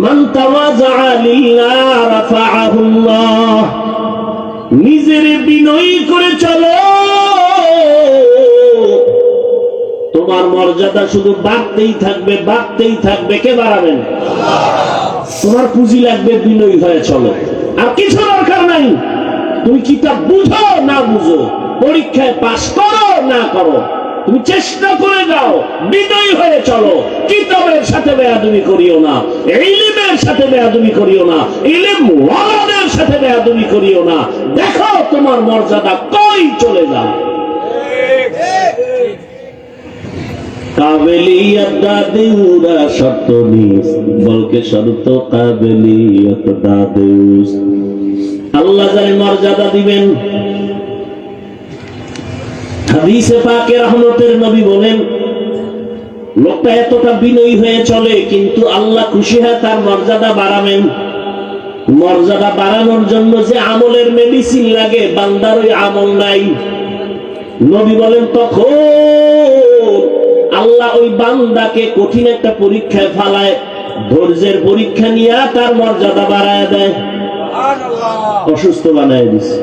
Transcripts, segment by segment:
মান তাওয়াযা লিল্লাহ রাফাআহুল্লাহ। নিজের বিনয়ী করে চলো, তোমার মর্যাদা শুধু বাড়তেই থাকবে, বাড়তেই থাকবে। কে বাড়াবেন? তোমার পুঁজি লাগবে, বিনয়ী হয়ে চলো, আর কিছু দরকার নাই। তুমি কিতাব বুঝো না বুঝো, পরীক্ষায় পাস করো না করো, তুমি চেষ্টা করে যাও, বিনয়ী হয়ে চলো। কিতাবের সাথে বেয়াদবি করিও না, ইলমের সাথে বেয়াদবি করিও না, ইলম ওয়ালাদের সাথে বেয়াদবি করিও না। দেখো তোমার মর্যাদা কই চলে যায়। কাবেলিয়ত দাদেউরা শর্ত নিস, বলকে শর্ত কাবেলিয়ত দাদেউস। আল্লাহ যারে মর্যাদা দিবেন। হাদিসে পাকে রহমতের নবী বলেন, লোকটা এতটা বিনয়ী হয়ে চলে, কিন্তু আল্লাহ খুশি হয় তার মর্যাদা বাড়াবেন। মর্যাদা বাড়ানোর জন্য যে আমলের মেডিসিন লাগে, বান্দার ওই আমল নাই। নবী বলেন, তখন আল্লাহ ওই বান্দাকে কঠিন একটা পরীক্ষায় ফালায়, ধৈর্যের পরীক্ষা নিয়ে তার মর্যাদা বাড়ায় দেয়। অসুস্থ বানায় দিচ্ছে,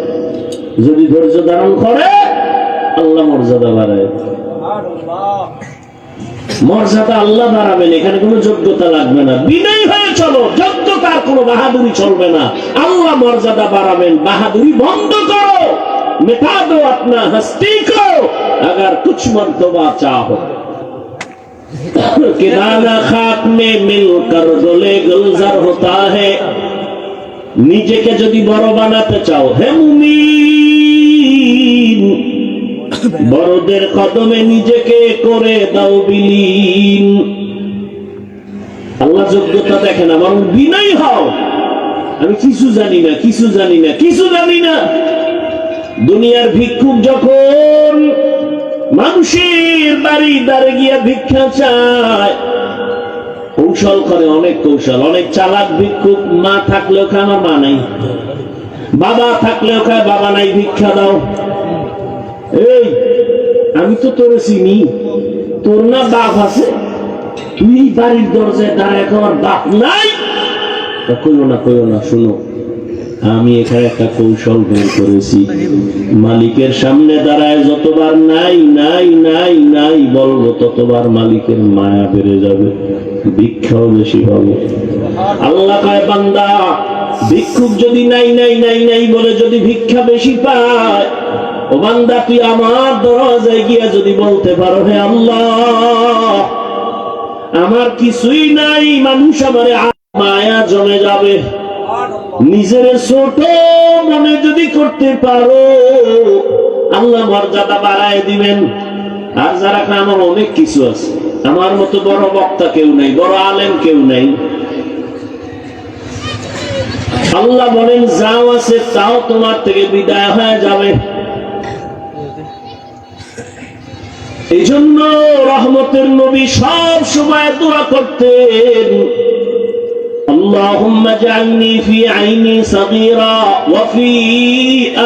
যদি ধৈর্য ধারণ করে আল্লাহ মর্যাদা বাড়ায়। মর্যাদা আল্লাহ বাড়াবেন, এখানে কোনো যোগ্যতা লাগবে না। বিনয়ী হয়ে চলো, যোগ্যতার কোনো বাহাদুরি চলবে না। আল্লাহ মর্যাদা বাড়াবেন, বাহাদুরি বন্ধ করো। मिटा दो अपना हस्ती को अगर कुछ मर्तबा चाहो कि दाना खाक में मिलकर गले गुलजार होता है। নিজেকে যদি বড় বানাতে চাও, হে মুমিন, বড়দের কদমে নিজেকে করে দাও বিলীন। আল্লাহ যোগ্যতা দেখে না, বরং বিনয়ী হও। আমি কিছু জানি না, কিছু জানি না, কিছু জানি না। দুনিয়ার ভিক্ষুক যখন মানুষের বাড়ি দ্বারে গিয়া ভিক্ষা চায়, কৌশল করে, অনেক কৌশল। অনেক চালাক ভিক্ষুক, মা থাকলেও খায় আমার মা নাই, বাবা থাকলেও খায় বাবা নাই, ভিক্ষা দাও। এই আমি তো তোর চিনি, তোর না বাপ আছে, তুই বাড়ির দরজায় দাঁড়ায় আমার বাপ নাই। কইও না, কইও না, শুনো, আমি এখানে একটা কৌশল বের করেছি। মালিকের সামনে দাঁড়ায় যতবার নাই নাই নাই নাই বলবো, ততবার মালিকের মায়া বেড়ে যাবে, ভিক্ষাও বেশি হবে। আল্লাহ কয়, বান্দা, ভিক্ষুক যদি নাই নাই নাই নাই বলে যদি ভিক্ষা বেশি পায়, ও বান্দা তুই আমার দরজায় গিয়া যদি বলতে পারো, হে আল্লাহ আমার কিছুই নাই, মানুষ আমারে মায়া জমে যাবে। নিজের ছোট মনে যদি করতে পারো, আল্লাহ মর্যাদা বাড়ায় দিবেন। আর যারা আমার অনেক কিছু আছে, আমার মতো বড় বক্তা কেউ নাই, বড় আলেম কেউ নাই, আল্লাহ বলেন যাও আছে তাও তোমার থেকে বিদায় হয়ে যাবে। এই জন্য রহমতের নবী সব সময় দোয়া করতেন, اللهم اجعلني في عيني صغيرا وفي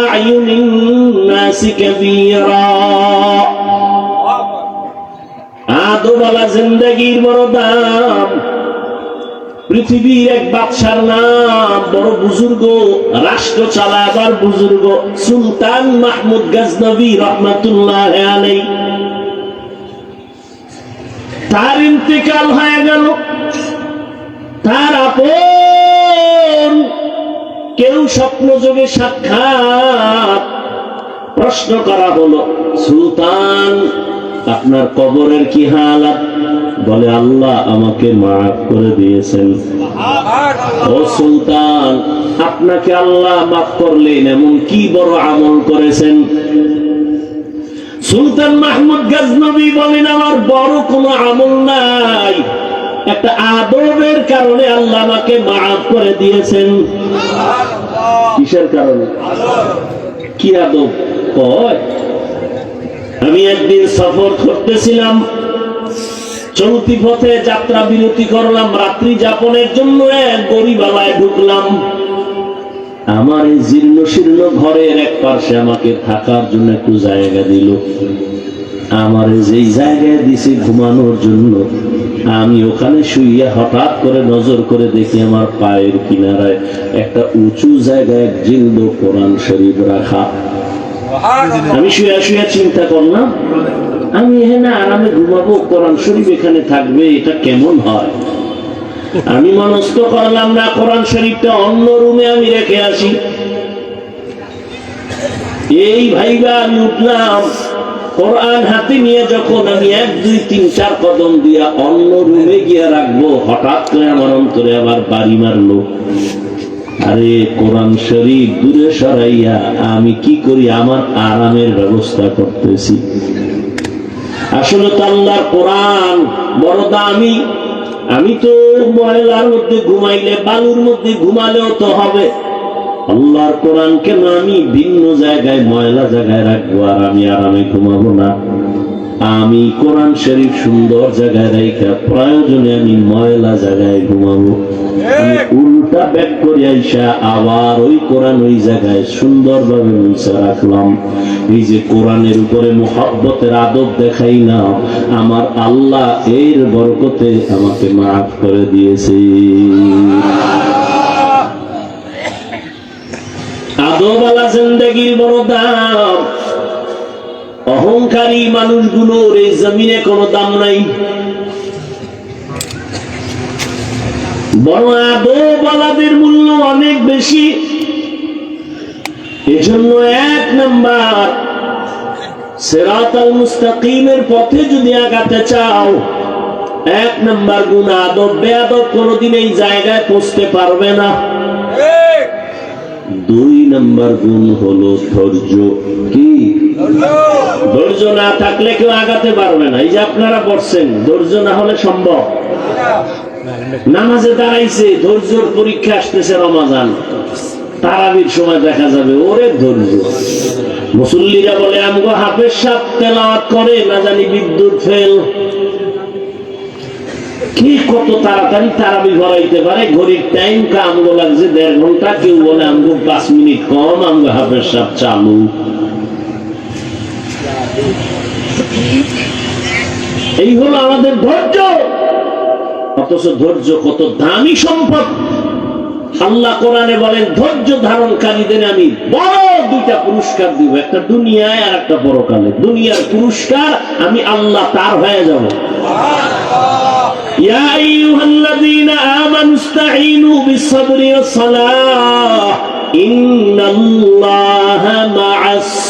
أعين الناس كبيرا। আদোবালা জিন্দেগির বড় দাম। পৃথিবীর এক বাদশার নাম, বড় বুজুর্গ, রাষ্ট্র চালাবার বুজুর্গ, সুলতান মাহমুদ গজনবী রহমাতুল্লাহ আলাইহি। তার ইন্তেকাল হয়ে গেল। তার আপন কেউ স্বপ্নযোগে সাক্ষাৎ, প্রশ্ন করা হলো, সুলতান আপনার কবরের কি হালাত? বলে, আল্লাহ আমাকে মাফ করে দিয়েছেন। ও সুলতান, আপনাকে আল্লাহ মাফ করলেন, এমন কি বড় আমল করেছেন? সুলতান মাহমুদ গজনবী বলেন, আমার বড় কোনো আমল নাই, একটা আদবের কারণে আল্লাহ আমাকে মাফ করে দিয়েছেন। কিসের কারণে? কি আদব? আমি একদিন সফর করতেছিলাম, চলতি পথে যাত্রা বিরতি করলাম, রাত্রি যাপনের জন্য এক গরিবালায় ঢুকলাম। আমার এই জীর্ণ শীর্ণ ঘরের এক পাশে আমাকে থাকার জন্য একটু জায়গা দিল। আমার যেই জায়গায় দিছে ঘুমানোর জন্য, আমি ওখানে শুইয়া হঠাৎ করে নজর করে দেখি আমার পায়ের কিনারায় একটা উঁচু জায়গায় জিলদ কোরআন শরীফ রাখা। আমি শুয়ে শুয়ে চিন্তা করলাম, আমি এখানে আরামে ঘুমাবো, কোরআন শরীফ এখানে থাকবে, এটা কেমন হয়? আমি মনস্থ করলাম না, কোরআন শরীফটা অন্য রুমে আমি রেখে আসি। এই ভাইবা আমি উঠলাম, কোরআন হাতে নিয়ে যখন আমি 1 2 3 4 কদম দিয়া অন্য রুমে গিয়া রাখবো, হঠাৎ করে আমার অন্তরে আবার বাড়ি মারলো, আরে কোরআন শরীফ দূরে সরাইয়া আমি কি করি, আমার আরামের ব্যবস্থা করতেছি। আসলে তো আল্লাহর কোরআন বড় দামি। আমি তো ময়লার মধ্যে ঘুমাইলে, বালুর মধ্যে ঘুমালেও তো হবে, আল্লাহর কোরআন কেন আমি ভিন্ন জায়গায় ময়লা জায়গায় রাখবো আর আমি আরামে ঘুমাবো না? আমি কোরআন শরীফ সুন্দর জায়গায় রাখা, প্রয়োজনে আমি ময়লা জায়গায় ঘুমাবো। আমি উল্টা ব্যাক করে আইসা আবার ওই কোরআন ওই জায়গায় সুন্দরভাবে মুছে রাখলাম। এই যে কোরআনের উপরে মুহাব্বতের আদব দেখাই না, আমার আল্লাহ এর বরকতে আমাকে মাফ করে দিয়েছে। আদবওয়ালা জিন্দেগির বড় দাম। অহংকারী মানুষগুলোর এই জমিনে কোনো দাম নাই। বড় আদবওয়ালাদের মূল্য অনেক বেশি। এজন্য 1 নাম্বার, সিরাতাল মুস্তাকিমের পথে যদি আগাতে চাও, 1 নাম্বার গুণ আদব। বেয়াদব কোনোদিন এই জায়গায় পৌঁছতে পারবে না। 2 নাম্বার গুণ হলো ধৈর্য। কি ধৈর্য না থাকলে কেউ আগাতে পারবে না। এই যে আপনারা বসছেন, ধৈর্য না হলে সম্ভব। নামাজে দাঁড়াইছে, ধৈর্যর পরীক্ষা আসতেছে, রমাজান তারাবির সময় দেখা যাবে ওরে ধৈর্য। মুসল্লিরা বলে আমগো হাফেজ সাহেব তেলাওয়াত করে, না জানি বিদ্যুৎ ফেল। কি কত তাড়াতাড়ি তারাবি ভরাইতে পারে, ঘড়ির টাইম কা আমগো লাগছে 1.5 ঘন্টা, কেউ বলে আমগো 5 মিনিট কম, আমগো হাফেজ সাহেব চালু। এই হলো আমাদের ধৈর্য। অথচ ধৈর্য কত দামি সম্পদ। আল্লাহ কোরআনে বলেন, ধৈর্য ধারণকারীদের আমি বড় 2টা পুরস্কার দিব, একটা দুনিয়ায় আর একটা পরকালে। দুনিয়ার পুরস্কার আমি আল্লাহ তার হয়ে যাব। ইয়া আইয়ুহাল্লাযীনা আমানু ইসতাঈনু বিস-সাবরি ওয়াস-সালাহ ইন্নাল্লাহা মা'আস-সাবিরিন।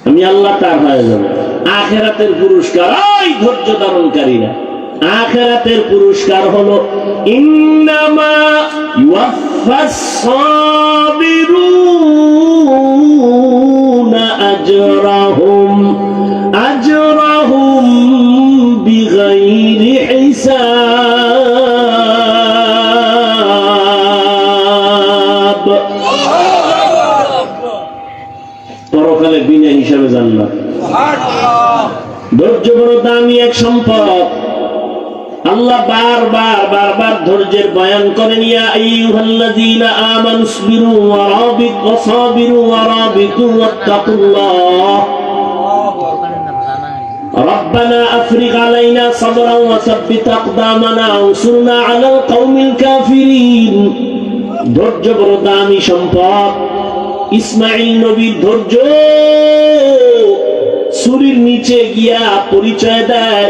আমি আল্লাহ তার হয়ে যাব। আখিরাতের পুরস্কার ওই ধৈর্য ধারণকারীরা। আখিরাতের পুরস্কার হলো ইন্নামা ইউওয়াফাস-সাবিরুনা আজরাহুম বিগাইরি হিসাব। পরকালে বিনা হিসাবে জান্নাত। ধৈর্য বড় দামি এক সম্পদ। আল্লাহ বারবার ধৈর্যের বয়ান করেন, ইয়া আইয়ুহাল্লাযীনা আমানু ইসবিরু ওয়া সাবিরু ওয়া রাবিতু ওয়াত্তাকুল্লাহ রব্বানা আফরিগ আলাইনা সাবরান ওয়া সাব্বিত আকদামানা ওয়ানসুরনা আলাল কওমিল কাফিরিন। ধৈর্য বড় দামি সম্পদ। ইসমাঈল নবীর ধৈর্য ছুরির নিচে গিয়া পরিচয় দেয়,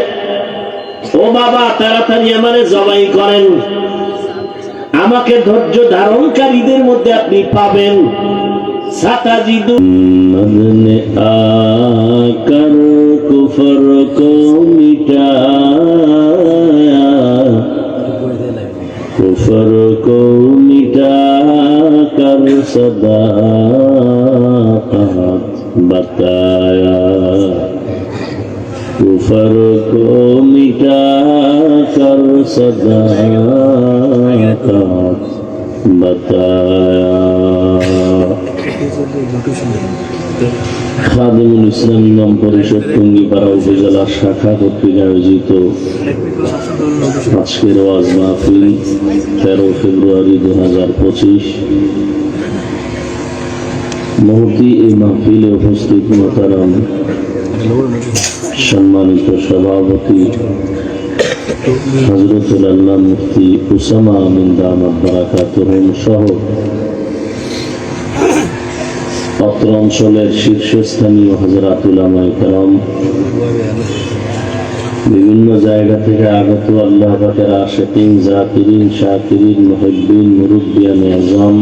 ও বাবা তাড়াতাড়ি আমারে জবাই করেন। আমাকে ধৈর্য ধারণকারীদের মধ্যে আপনি পাবেন। সাতাজিদুনে আকার কুফর কো মিটায়া, কুফর কো মিটা কর সদাকত बताया, कुफर को मिटा कर सदाकत बताया। খাদিমুল ইসলাম ইমাম পরিষদ টুঙ্গিপাড়া উপজেলা শাখা কর্তৃক আয়োজিত আজকের ওয়াজ মাহফিল 13 ফেব্রুয়ারি 2025 মহতি এই মাহফিলে উপস্থিত মোহতারাম সম্মানিত সভাপতি হযরতুল আল্লাহ মুফতি উসামা আমিন দামাত বারাকাতুহুম সহ অত্র অঞ্চলের শীর্ষস্থানীয় হযরত উলামায়ে কেরাম, বিভিন্ন জায়গা থেকে আগত আল্লাহ পাকের আশিকিন, জাকিরিন, শাকিরিন, মুহিব্বিন, মুরব্বিয়ানে আযম,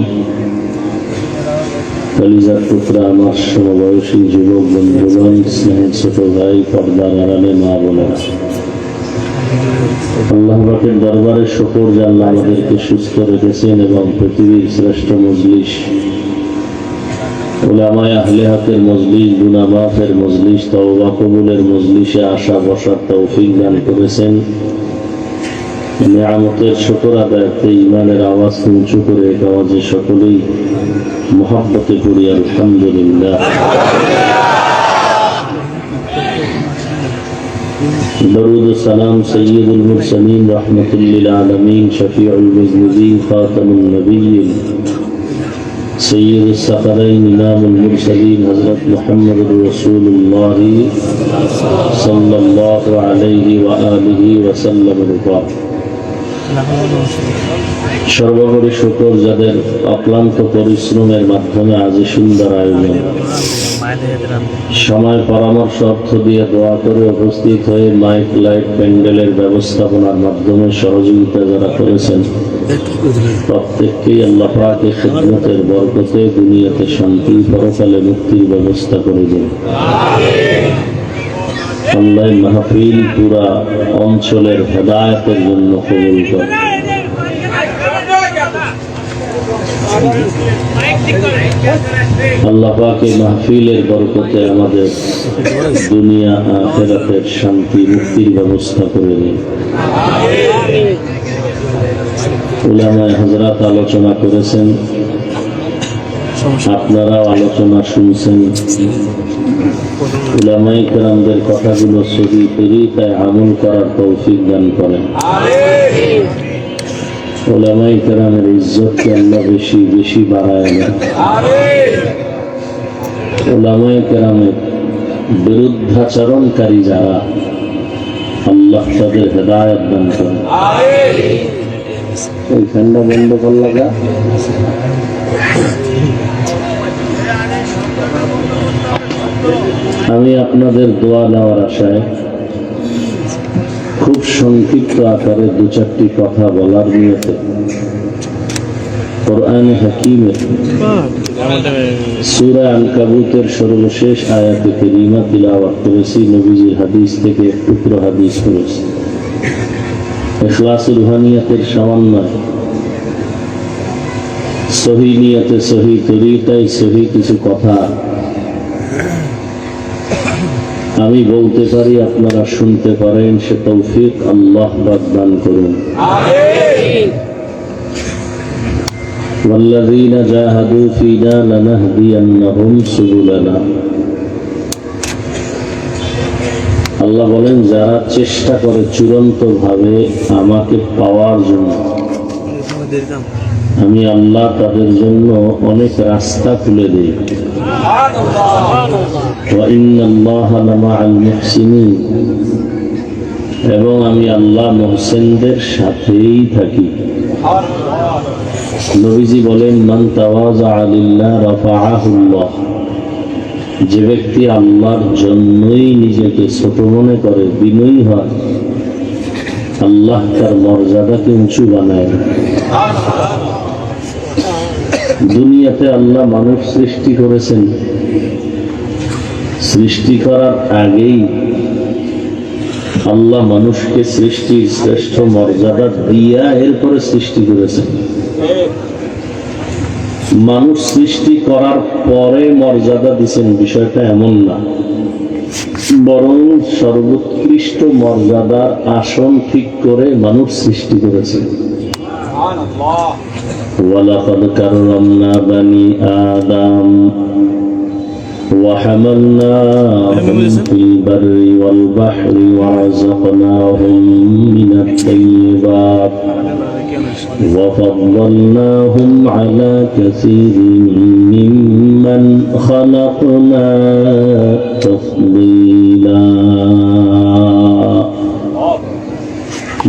কলিজার টুকরা আমার সমবয়সী যুবক বন্ধুগণ, স্নেহের ছোট ভাই, পর্দার আড়ালে মা বোনেরা, আল্লাহ পাকের দরবারে শুকর যে আল্লাহ আমাদেরকে সুস্থ রেখেছেন এবং পৃথিবীর শ্রেষ্ঠ মজলিস উলামায়ে আহলে হকের মজলিস, গুনাহ মাফের মজলিস, তওবা কবুলের মজলিসে আসা বসার তৌফিক দান করেছেন। নিয়ামতের শুকর আদায়তে ঈমানের আওয়াজ উঁচু করে এক আওয়াজে সকলেই মুহাব্বতে পড়ি আলহামদুলিল্লাহ। দরুদ ও সালাম সাইয়্যিদুল মুরসালিন রাহমাতুল লিল আলামিন শফিউল মুজনিবিন খাতামুন নবিয়্যিন সৈয়দুস সাকারাইন ইমামুল মুরসালিন হযরত মুহাম্মদুর রাসূলুল্লাহ সাল্লাল্লাহু আলাইহি ওয়া আলিহি ওয়া সাল্লামের উপর সর্বোপরি শুকর যাদের অক্লান্ত পরিশ্রমের মাধ্যমে আজ সুন্দর আয়োজন, সময় পরামর্শ অর্থ দিয়ে দোয়া করে উপস্থিত হয়ে মাইক লাইট প্যান্ডেলের ব্যবস্থাপনার মাধ্যমে সহযোগিতা যারা করেছেন প্রত্যেককেই আল্লাহ পাকের খিদমতের বরকতে দুনিয়াতে শান্তি, পরকালে মুক্তির ব্যবস্থা করে দেন। আল্লাহ মাহফিল পুরা অঞ্চলের হেদায়েতের জন্য কবুল করেন। আল্লাহ পাক এই মাহফিলের বরকতে আমাদের দুনিয়া আখিরাতের শান্তি মুক্তির ব্যবস্থা করে দিন। উলামায়ে হযরত আলোচনা করেছেন, আপনারাও আলোচনা শুনছেন। উলামায়ে কেরামদের কথাগুলো সহি তরিকায় আমল করার তৌফিক দান করেন। উলামায়ে কেরামের ইজ্জতকে আল্লাহ বেশি বেশি বাড়ায় দেন। উলামায়ে কেরামের বিরুদ্ধাচরণকারী যারা, আল্লাহ তাদের হেদায়েত দান করেন। এই ঠান্ডা বন্ধ কর লাগা। আমি আপনাদের দোয়া নেওয়ার আশায় খুব সংক্ষিপ্ত আকারে দু চারটি কথা বলার নিয়তে কোরআনে হাকিমের সূরা আনকাবুতের সর্বশেষ আয়াতে কারিমা তিলাওয়াত করেছি। নবীজির হাদিস থেকে এক টুকরো হাদিস করেছি। ইখলাসুল রুহানিয়াতের সমন্বয়, সহি নিয়তে, সহি তরিকায়, সহি কিছু কথা আমি বলতে পারি, আপনারা শুনতে পারেন, সে তৌফিক আল্লাহ দান করুন। ওয়াল্লাযীনা জাহাদু ফীনা লানাহদিয়ান্নাহুম সুবুলানা। আল্লাহ বলেন, যারা চেষ্টা করে চূড়ান্ত ভাবে আমাকে পাওয়ার জন্য, আমি আল্লাহ তাদের জন্য অনেক রাস্তা খুলে দিই। ওয়া ইন্নাল্লাহা লামাআল মুহসিনিন, এবং আমি আল্লাহ মুহসিনদের সাথেই থাকি। নবীজি বলেন, মান তাওয়াযা লিল্লাহ রাফাআহুল্লাহ। যে ব্যক্তি আল্লাহর জন্যই নিজেকে ছোট মনে করে, বিনয়ী হয়, আল্লাহ তার মর্যাদাকে উঁচু বানায়। দুনিয়াতে আল্লাহ মানুষ সৃষ্টি করেছেন, সৃষ্টি করার আগেই আল্লাহ মানুষকে সৃষ্টির শ্রেষ্ঠ মর্যাদা দিয়া এরপরে সৃষ্টি করেছেন। মানুষ সৃষ্টি করার পরে মর্যাদা দিচ্ছেন, বিষয়টা এমন না, বরং সর্বোৎকৃষ্ট মর্যাদার আসন ঠিক করে মানুষ সৃষ্টি করেছে। ওয়ালাকাদ কাররামনা বানি আদম ওয়া হামালনাহুম ফিল বাররি ওয়াল বাহরি ওয়া রাযাকনাহুম মিনাত তাইয়্যিবাত وفضلناهم على كثير ممن خلقنا تفضيلا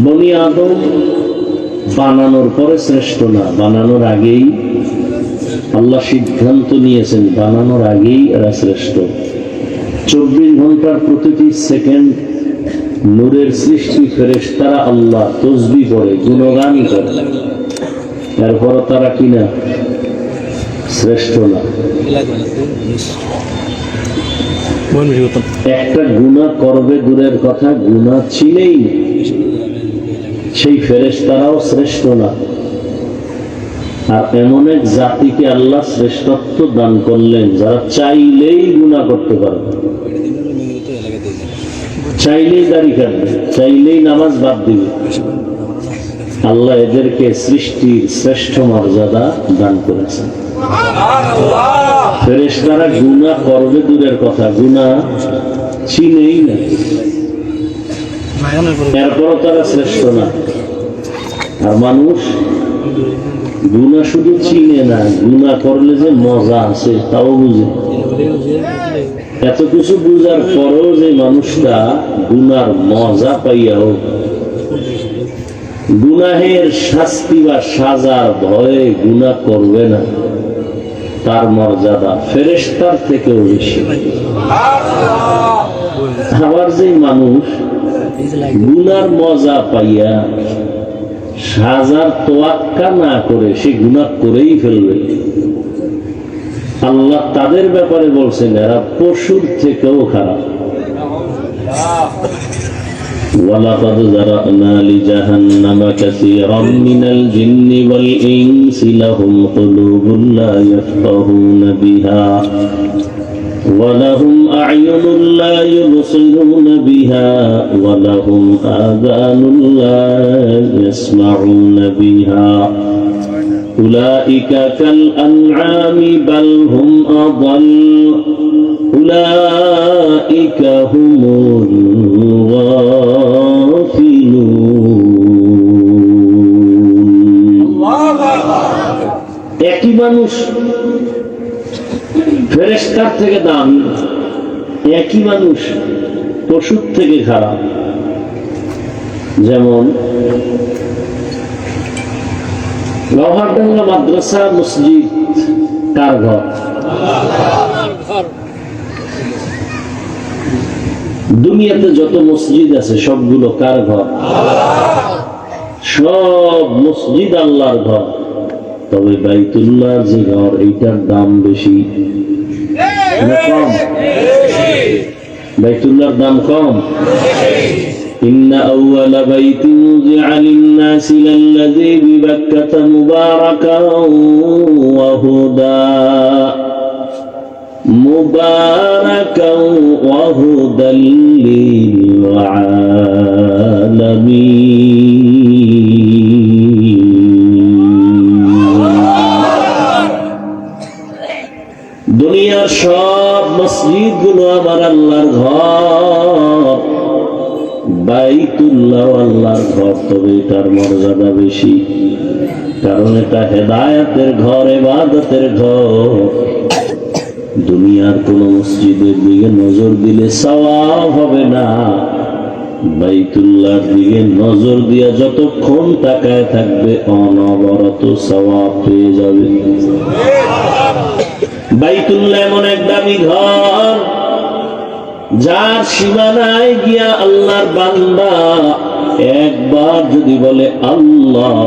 বনি আদম বানানোর পরে শ্রেষ্ঠ না, বানানোর আগেই আল্লাহ সিদ্ধান্ত নিয়েছেন, বানানোর আগেই এরা শ্রেষ্ঠ। 24 ঘন্টার প্রতিটি সেকেন্ড নূরের সৃষ্টি, ফেরেশতারা আল্লাহ তসবিহ পড়ে, গুণগান করে, এরপর তারা কিনা শ্রেষ্ঠ না। একটা গুনাহ করবে দূরের কথা, গুনাহ চিনেই সেই ফেরেশতারাও শ্রেষ্ঠ না। আর এমন এক জাতিকে আল্লাহ শ্রেষ্ঠত্ব দান করলেন যারা চাইলেই গুনাহ করতে পারবে, চাইলেই দাড়ি কাটবে, চাইলেই নামাজ বাদ দিবে। আল্লাহ এদেরকে সৃষ্টির শ্রেষ্ঠ মর্যাদা দান করেছেন। ফেরেশতারা গুনাহ করবে দূরের কথা, গুনাহ চিনেই না, এরপরও তারা শ্রেষ্ঠ না। আর মানুষ গুনাহ শুধু চিনে না, গুনাহ করলে যে মজা আছে তাও বুঝে। এত কিছু বুঝার পরেও যে মানুষটা গুনার মজা পাইয়াও গুনাহের শাস্তি বা সাজার ভয়ে গুনাহ করবে না, তার মর্যাদা ফেরেশতার থেকেও বেশি। আবার যে মানুষ গুনার মজা পাইয়া সাজার তোয়াক্কা না করে সে গুনাহ করেই ফেলবে, আল্লাহ তাদের ব্যাপারে বলছেন এরা পশুর থেকেও খারাপ। وَلَقَدْ ذَرَأْنَا لِجَهَنَّمَ كَثِيرًا مِنَ الْجِنِّ وَالْإِنسِ لَهُمْ قُلُوبٌ لَا يَفْقَهُونَ بِهَا وَلَهُمْ أَعْيُنٌ لَا يُبْصِرُونَ بِهَا وَلَهُمْ آذَانٌ لَا يَسْمَعُونَ بِهَا أُولَئِكَ كَالْأَنْعَامِ بَلْ هُمْ أَضَلُّ أُولَئِكَ هُمُ الغافلون। একই মানুষ ফেরেশতার থেকে দামি, একই মানুষ পশুর থেকে খারাপ। যেমন লোহারডাঙ্গা মাদ্রাসা মসজিদ কার ঘর? দুনিয়াতে যত মসজিদ আছে সবগুলো কার ঘর? সব মসজিদ আল্লাহর ঘর। তবে বাইতুল্লাহর যে ঘর, এইটার দাম বেশি না কম? বাইতুল্লাহর দাম কম। ইন্না আউওয়ালা বাইতিন উযিআ লিন-নাসি লাল্লাযী বিবাক্কাতা মুবারাকান ওয়া হুদা মুবারাকান ওয়া হুদাল লিল আলামিন। দুনিয়ার সব মসজিদ গুলো আমার আল্লাহর ঘর, বাইতুল্লাহ আল্লাহর ঘর, তবে এটার মর্যাদা বেশি, কারণ এটা হেদায়েতের ঘর, ইবাদতের ঘর। দুনিয়ার কোন মসজিদের দিকে নজর দিলে সওয়াব হবে না, বাইতুল্লাহর দিকে নজর দিয়া যতক্ষণ তাকায় থাকবে অনবরত সওয়াব পেয়ে যাবে। বাইতুল্লাহ এমন এক দামি ঘর, যার সীমানায় গিয়া আল্লাহর বান্দা একবার যদি বলে আল্লাহ,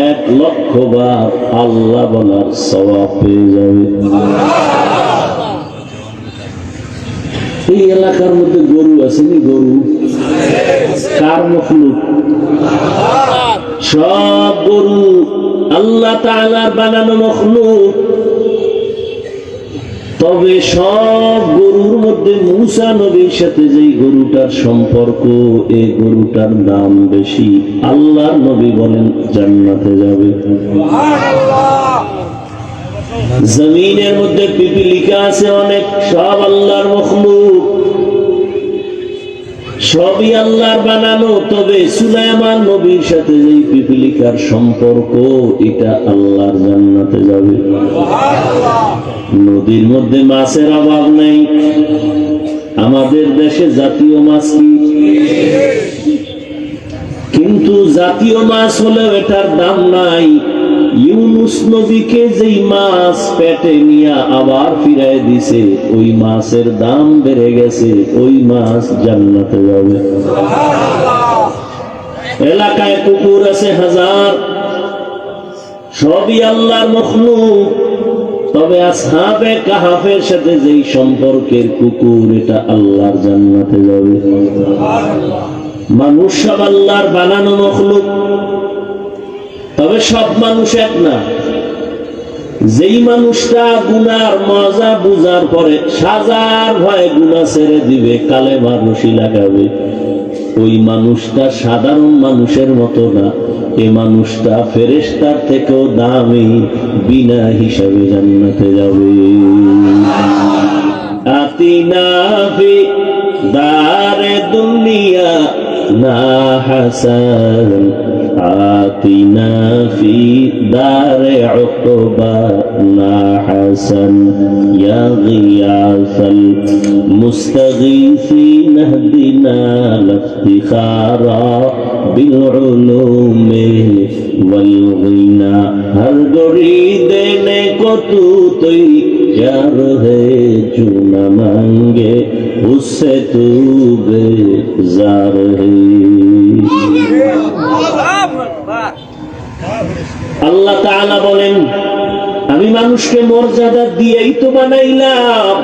1,00,000 বার আল্লাহ বলার সওয়াব পেয়ে যাবে। এই এলাকার মধ্যে গরু আসেনি? গরু কার মখলুক? সব গরু আল্লাহ তাআলার বানানো মখলুক। তবে সব গরুর মধ্যে মূসা নবীর সাথে যেই গরুটার সম্পর্ক, এই গরুটার দাম বেশি। আল্লাহর নবী বলেন জান্নাতে যাবে। জমিনের মধ্যে পিপিলিকা আছে অনেক, সব আল্লাহর মখলুক। সবই আল্লাহর বানানো, তবে সুলাইমান নবীর সাথে যে পিপিলিকার সম্পর্ক, এটা আল্লাহর জান্নাতে যাবে। নদীর মধ্যে মাছের অভাব নেই। আমাদের দেশে জাতীয় মাছ কি? কিন্তু জাতীয় মাছ হলেও এটার দাম নাই। ইউনুস নবীকে যেই মাছ পেটে নিয়ে আবার ফিরাই দিছে, ওই মাছের দাম বেড়ে গেছে, ওই মাছ জান্নাতে যাবে। এলাকায় কুকুর আছে হাজার, সবই আল্লাহর মখলুক, তবে আসহাবে কাহাফের সাথে যেই সম্পর্কের কুকুর, এটা আল্লাহর জান্নাতে যাবে। মানুষ সব আল্লাহর বানানো মখলুক, তবে সব মানুষ এক না। যেই মানুষটা গুনার মজা বুঝার পরে সাজার ভয়ে গুনাহ ছেড়ে দিবে, কালেমা রশি লাগাবে, ওই মানুষটা সাধারণ মানুষের মতো না। এই মানুষটা ফেরেশতার থেকেও দামি, বিনা হিসাবে জান্নাতে যাবে। আতিনা ফি দারে দুনিয়া না হাসান, আতিনা ফি দারে উকবা না হাসান, ইয়া গিয়াসাল মুস্তাগীসিন ইহদিনা লিফতিখারা বিল উলুমি ওয়াল গিনা, হর গরি দেনে কো তু তৈয়ার হে जो न मांगे उससे तू बेजार है। আল্লাহ তাআলা বলেন, আমি মানুষকে মর্যাদা দিয়েই তো বানাইলাম।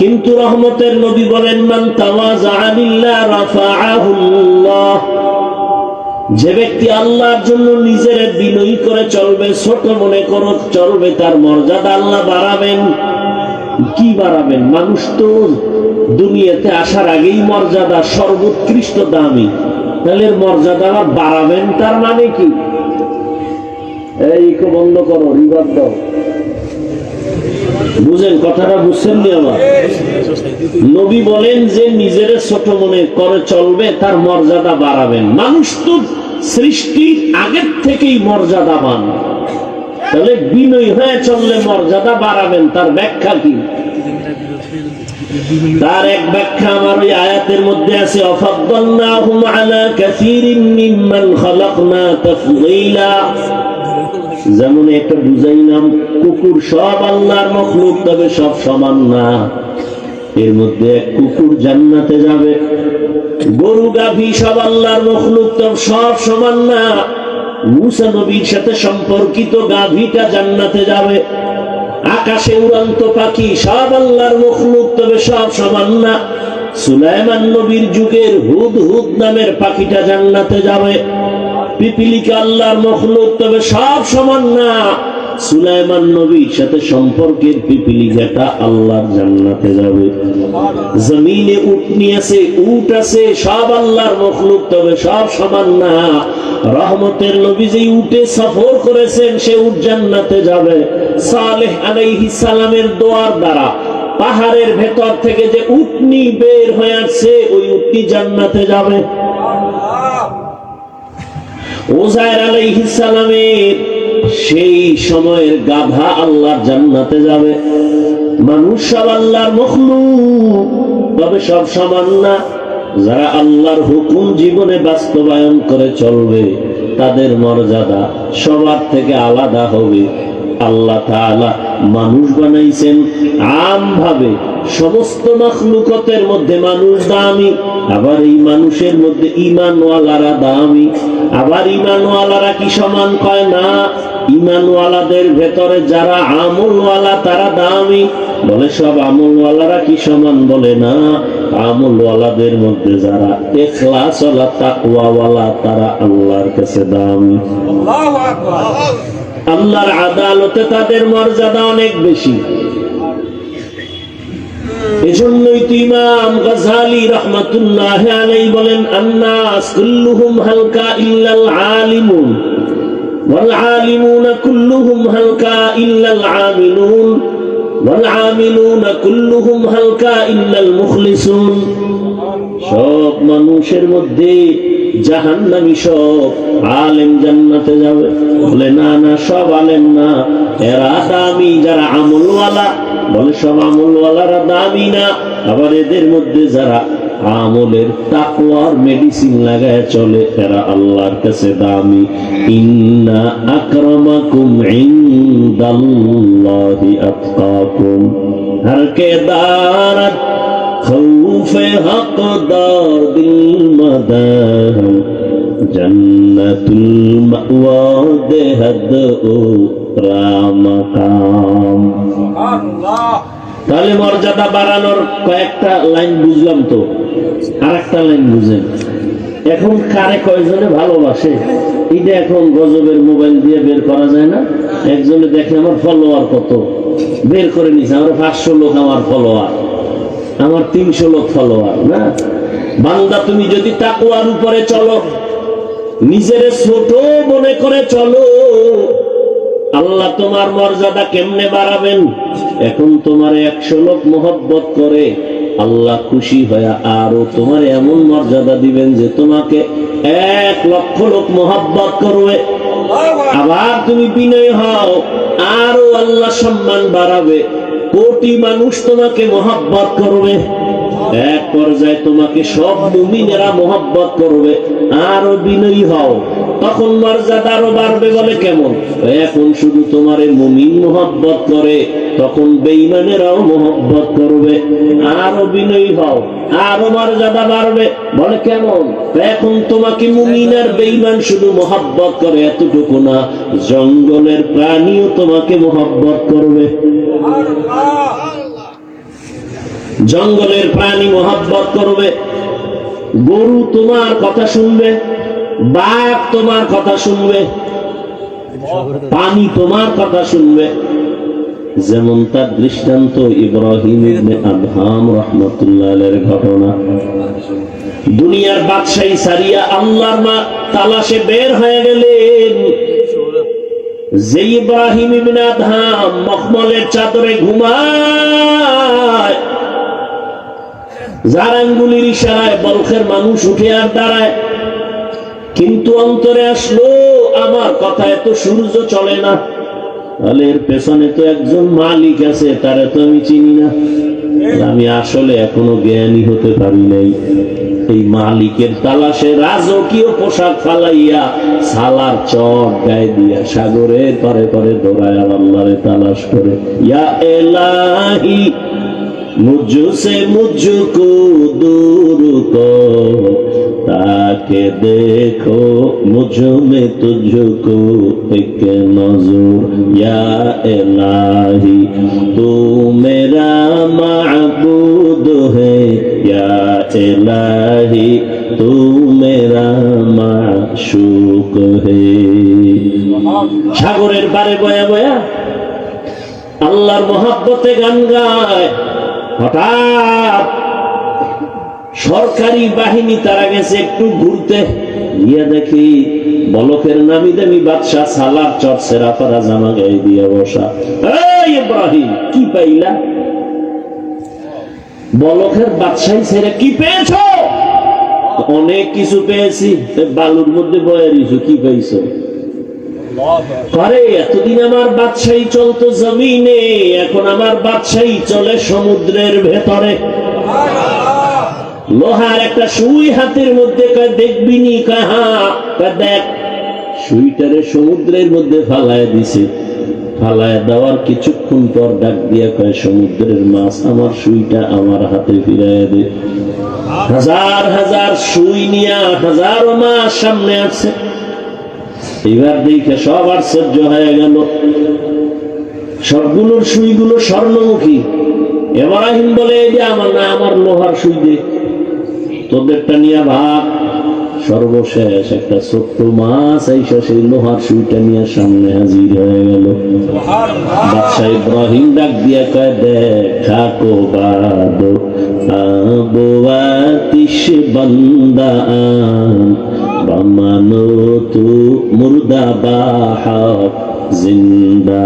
কিন্তু রহমতের নবী বলেন, মান তাওয়াযা লিল্লাহ রাফাআহুল্লাহ, যে ব্যক্তি আল্লাহর জন্য নিজের বিনয়ী করে চলবে, ছোট মনে করে চলবে, তার মর্যাদা আল্লাহ বাড়াবেন। কি বাড়াবেন? মানুষ তো দুনিয়াতে আসার আগেই মর্যাদা সর্বোৎকৃষ্ট দামি, তাহলে মর্যাদা আবার বাড়াবেন, তার মানে কি? এই বন্ধ করো, রিভার দাও। বুঝেন কথাটা? বুঝছেন নি? আমার নবী বলেন যে নিজের ছোট মনে করে চলবে, তার মর্যাদা বাড়াবেন। মানুষ তো সৃষ্টির আগের থেকেই মর্যাদাবান, তাহলে বিনয়ী হয়ে চললে মর্যাদা বাড়াবেন, তার ব্যাখ্যা কি? তার এক ব্যাখ্যা আমার ওই আয়াতের মধ্যে আছে, আফাদ্দালনাহুম আলা কাসীরিন মিম্মান খালাকনা তাফদীলা। যেমন একটা বুঝাইলাম, কুকুর সব আল্লাহর মখলুক, তবে সব সমান না। এর মধ্যে এক কুকুর জান্নাতে যাবে। গরু গাভী সব আল্লাহর মখলুক, তবে সব সমান না। মুসা নবীর সাথে সম্পর্কিত গাভীটা জান্নাতে যাবে। আকাশে উড়ন্ত পাখি সব আল্লাহর মখলুক, তবে সব সমান না। সুলাইমান নবীর যুগের হুদহুদ নামের পাখিটা জান্নাতে যাবে। পিপিলিকা আল্লাহর মখলুক, তবে সব সমান না। সুলাইমান নবীর সাথে সম্পর্কের পিপিলিকাটা আল্লাহর জান্নাতে যাবে। জমিনে উটনি আছে, উট আছে, সব আল্লাহর মখলুক, তবে সব সমান না। রহমতের নবী যে উটে সফর করেছেন, সে উট জান্নাতে যাবে। সালেহ আলাইহিস সালামের দোয়ার দ্বারা পাহাড়ের ভেতর থেকে যে উটনি বের হয়ে আসছে, ওই উটনি জান্নাতে যাবে। উযাইর আলাইহিস সালামের সেই সময়ের গাধা আল্লাহর জান্নাতে যাবে। মানুষ সব আল্লাহর মখলুক, তবে সব সমান না। যারা আল্লাহর হুকুম জীবনে বাস্তবায়ন করে চলবে, তাদের মর্যাদা সবার থেকে আলাদা হবে। আল্লাহ তাআলা মানুষ বানাইছেন আমভাবে, সমস্ত মাখলুকতের মধ্যে মানুষ দামি। আবার এই মানুষের মধ্যে ঈমানওয়ালারা দামি। আবার ঈমানওয়ালারা কি সমান? কয় না। ঈমানওয়ালাদের ভেতরে যারা আমলওয়ালা, তারা দামি। বলে সব আমলওয়ালারা কি সমান? বলে না। আমলওয়ালাদের মধ্যে যারা ইখলাসওয়ালা, তাকওয়াওয়ালা, তারা আল্লাহর কাছে দামি। আল্লাহু আকবার। আল্লাহর আদালতে তাদের মর্যাদা অনেক বেশি। এজন্যই তো ইমাম গাযযালী রাহমাতুল্লাহি আলাইহি বলেন, আন্নাস কুল্লুহুম হালকা ইল্লাল আলিমুন ওয়াল আলিমুনা কুল্লুহুম হালকা ইল্লাল আমিলুন ওয়াল আমিলুনা কুল্লুহুম হালকা ইল্লাল মুখলিসুন। সব মানুষের মধ্যে জাহান্নামী সব আলেম জান্নাতে যাবে? বলে না না, সব আলেম না, এরা দামি যারা আমলওয়ালা। বলে সব আমলওয়ালারা দামি না, আবার এদের মধ্যে যারা আমলের তাকওয়ার মেডিসিন লাগায় চলে এরা আল্লাহর কাছে দামি। ইন্না আকরামাকুম ইনদাল্লাহি আতকাকুম। হর কে দারত খৌফে হকদার দিল মদার জান্নাতুল মাওয়া দেহদ ও রামাকাম। তাহলে মর্যাদা বাড়ানোর কয়েকটা লাইন বুঝলাম, তো আর একটা লাইন বুঝেন। এখন কারে কয়জনে ভালোবাসে এটা এখন গজবের মোবাইল দিয়ে বের করা যায় না। একজনে দেখে আমার ফলোয়ার কত, বের করে নিছে আমার 500 লোক আমার ফলোয়ার, আমার 300 লোক ফলোয়ার। না বান্দা, তুমি যদি তাকওয়ার উপরে চলো, নিজের ছোট মনে করে চলো, আল্লাহ তোমার মর্যাদা কেমনে বাড়াবেন? এখন তোমার 100 লোক মহব্বত করে, আল্লাহ খুশি হয়ে আরো তোমার এমন মর্যাদা দিবেন যে তোমাকে 1 লক্ষ লোক মহব্বত করবে। আবার তুমি বিনয় হও, আরো আল্লাহ সম্মান বাড়াবে, কোটি মানুষ তোমাকে মহব্বত করবে। এক পর্যায়ে তোমাকে সব মুমিনেরা মহব্বত করবে। আরো বিনয়ী হও, তখন মর্যাদা আরো বাড়বে। বলে কেমন? এখন শুধু তোমারে মুমিন মহব্বত করে, তখন বেঈমানেরাও মহব্বত করবে। আরো বিনয়ী হও, আরো মর্যাদা বাড়বে। বলে কেমন? এখন তোমাকে মুমিন আর বেঈমান শুধু মহব্বত করে এতটুকু না, জঙ্গলের প্রাণীও তোমাকে মহব্বত করবে। জঙ্গলের প্রাণী মহব্বত করবে, গরু তোমার কথা শুনবে, বাঘ তোমার কথা শুনবে, পানি তোমার কথা শুনবে। যেমন তার দৃষ্টান্ত ইব্রাহিম ইবনে আদহাম রাহমাতুল্লাহ আলাইহির ঘটনা। দুনিয়ার বাদশাহী সারিয়া আল্লাহর মা তালাশে বের হয়ে গেলেন। যে ইব্রাহিম ইবনে আদহাম মখমলের চাদরে ঘুমায়, যার আঙ্গুলির ইশারায় বলখের মানুষ উঠে আর দাঁড়ায়, কিন্তু অন্তরে আসলো আমার কথায় তো সূর্য চলে না, তাহলে এর পেছনে তো একজন মালিক আছে, তারে তো আমি চিনি না, আমি আসলে এখনো জ্ঞানী হতে পারি নাই। এই মালিকের তালাশে রাজকীয় পোশাক ফালাইয়া সালার চট গায়ে দিয়া সাগরের পারে পারে দৌড়ায় আর আল্লাহরে তালাশ করে। ইয়া এলাহি मुझसे मुझको दूर करो, ताके देखो मुझ में तुझको एक नजर। या इलाही तू मेरा माबूद है, या इलाही तू मेरा माशूक है। সাগরের পারে বয়া বয়া আল্লাহর মহব্বতে গান গায়। হঠাৎ সরকারি বাহিনী তারা গেছে একটু ঘুরতে, গিয়ে দেখি বলকের নামি দামি বাদশাহ সালার চট সেরাফারা জামা গায়ে দিয়ে বসা। এই ইব্রাহিম, কি পাইলা? বলকের বাদশাহী ছেড়ে কি পেয়েছ? অনেক কিছু পেয়েছি। বালুর মধ্যে বয়ে দিছো, কি পাইছো? আরে এতদিন আমার বাদশাহী চলতো জমিনে, এখন আমার বাদশাহী চলে সমুদ্রের ভেতরে। লোহার একটা সুই হাতের মধ্যে, দেখবি নি? দেখ, সুইটারে সমুদ্রের মধ্যে ফালায় দিছে। ফালায় দেওয়ার কিছুক্ষণ পর ডাক দিয়া কয়, সমুদ্রের মাছ আমার সুইটা আমার হাতে ফিরাইয়া দে। হাজার হাজার সুই নিয়া হাজারো মাছ সামনে আছে। এবার দেখে সব আশ্চর্য হয়ে গেল, সবগুলোর সুইগুলো স্বর্ণমুখী। ইব্রাহিম বলে, এই যে আমার না, আমার লোহার সুই দে, তোদেরটা নিয়ে ভাগ। সর্বশেষ একটা ছোট্ট মাছ আইসা সেই লোহার সুইটা নিয়ে সামনে হাজির হয়ে গেল। বাদশাহ ইব্রাহিম ডাক দিয়া কয়, দেখা কো বাদ আবো আতিশ বান্দা বামানো তু মুর্দা বাহাব জিন্দা।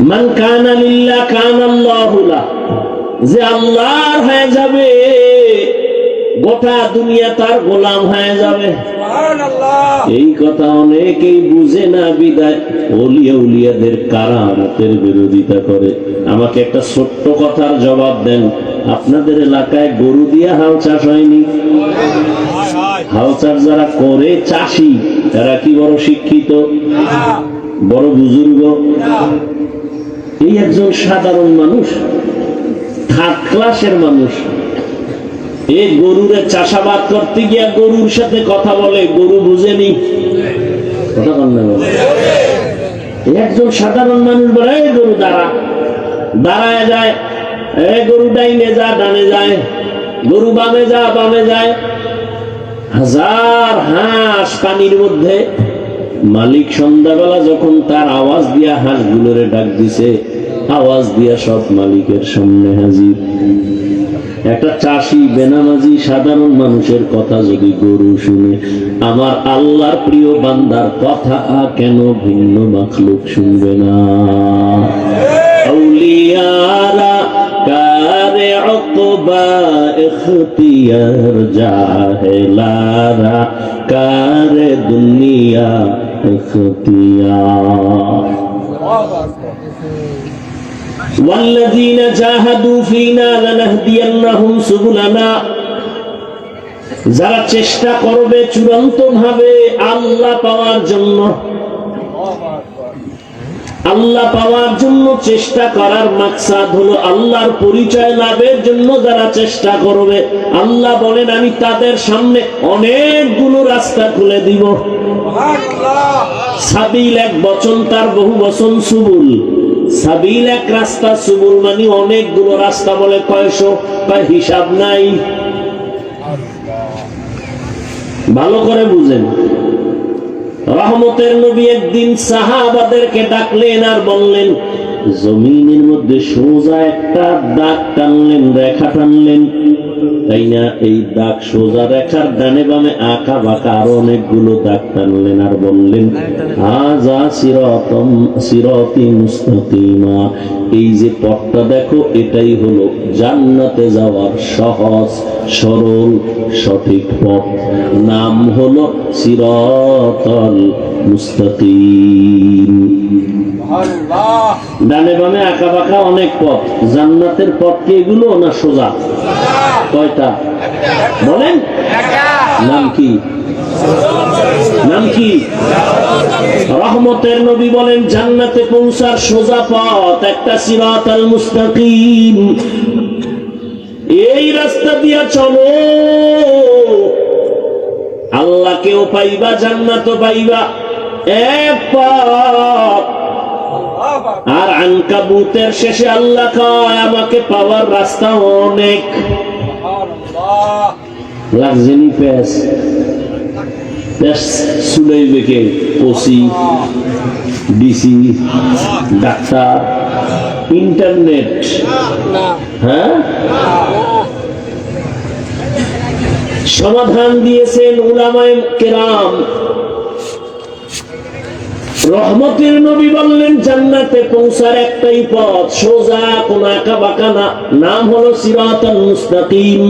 মান কানা লিল্লাহ কানা আল্লাহু লাহু। যে আল্লাহর হয়ে যাবে, গোটা দুনিয়া তার গোলাম হয়ে যাবে। এই কথা অনেকেই বুঝে না, বিদায় ওলিয়া উলিয়াদের কারামতের বিরোধিতা করে। আমাকে একটা ছোট্ট কথার জবাব দেন, আপনাদের এলাকায় গরু দিয়া হাল চাষ হয়নি? হাল চাষ যারা করে চাষি, তারা কি বড় শিক্ষিত, বড় বুজুর্গ? এই একজন সাধারণ মানুষ, থার্ড ক্লাসের মানুষ, এই গরুরে চাষাবাদ করতে গিয়া গরুর সাথে কথা বলে, গরু বুঝেনি কথা বল না। একজন সাধারণ মানুষ বলে এই গরু দাঁড়া, দাঁড়ায় যায়, এই গরু ডাইনে যা ডানে যায়, গরু বামে যা বামে যায়। হাজার হাঁস পানির মধ্যে। মালিক সন্ধ্যাবেলা যখন তার আওয়াজ দিয়া হাঁসগুলোরে ডাক দিছে, আওয়াজ দিয়া সব মালিকের সামনে হাজির। একটা চাষি বেনামাজি সাধারণ মানুষের কথা যদি গরু শুনে, আমার আল্লাহর প্রিয় বান্দার কথা কেন ভিন্ন মাখলুক শুনবে না? আউলিয়ারা কারে উকবা ইখতিয়ার, জাহেলারা কারে দুনিয়া ইখতিয়ার। والذين جاهدوا فينا لنهدينهم سبلنا, যারা চেষ্টা করবে চূড়ান্ত ভাবে আল্লাহ পাওয়ার জন্য, আল্লাহ পাওয়ার জন্য চেষ্টা করার মাকসাদ হলো আল্লাহর পরিচয় লাভের জন্য যারা চেষ্টা করবে, আল্লাহ বলেন আমি তাদের সামনে অনেকগুলো রাস্তা খুলে দিব। সাবিল এক বচন, তার বহু বচন সুবুল। সাবিল এক রাস্তা, সুবুল মানে অনেকগুলো রাস্তা। বলে কয়শো? হিসাব নাই। ভালো করে বুঝেন। রহমতের নবী একদিন সাহাবাদেরকে ডাকলেন আর বললেন, জমিনের মধ্যে সোজা একটা দাগ টানলেন, রেখা টানলেন, তাই না? এই দাগ সোজা রেখার ডানে বামে আঁকা বাঁকা আরো অনেকগুলো দাগ টানলেন আর বললেন, হাযা সিরাতি মুস্তাকিমা, এই যে পথটা দেখো, এটাই হলো জান্নাতে যাওয়ার সহজ সরল সঠিক পথ। নাম হলো সিরাতাল মুস্তাকিম। ডানে বামে আঁকা বাঁকা অনেক পথ, জান্নাতের পথ কি এগুলো না সোজা? কয়টা বলেন? নাম কি? নাম কি? রহমতের নবী বলেন জান্নাতে পৌঁছার সোজা পথ একটা সিরাতাল মুস্তাকিম। এই রাস্তা দিয়া চলো, আল্লাহকেও পাইবা, জান্নাতও পাইবা, এক পথ। আর আনকাবুতের শেষে আল্লাহ কয় আমাকে পাওয়ার রাস্তা অনেক। লাগজেনি পেস পেস সুলাইবে কে? ওসি, ডিসি, ডাক্তার, ইন্টারনেট, হ্যাঁ? সমাধান দিয়েছেন উলামায়ে কেরাম। রহমতের নবী বললেন জান্নাতে পৌঁছার একটাই পথ, সোজা, কোন আঁকা বাঁকা না, নাম হলো সিরাতাল মুস্তাকিম।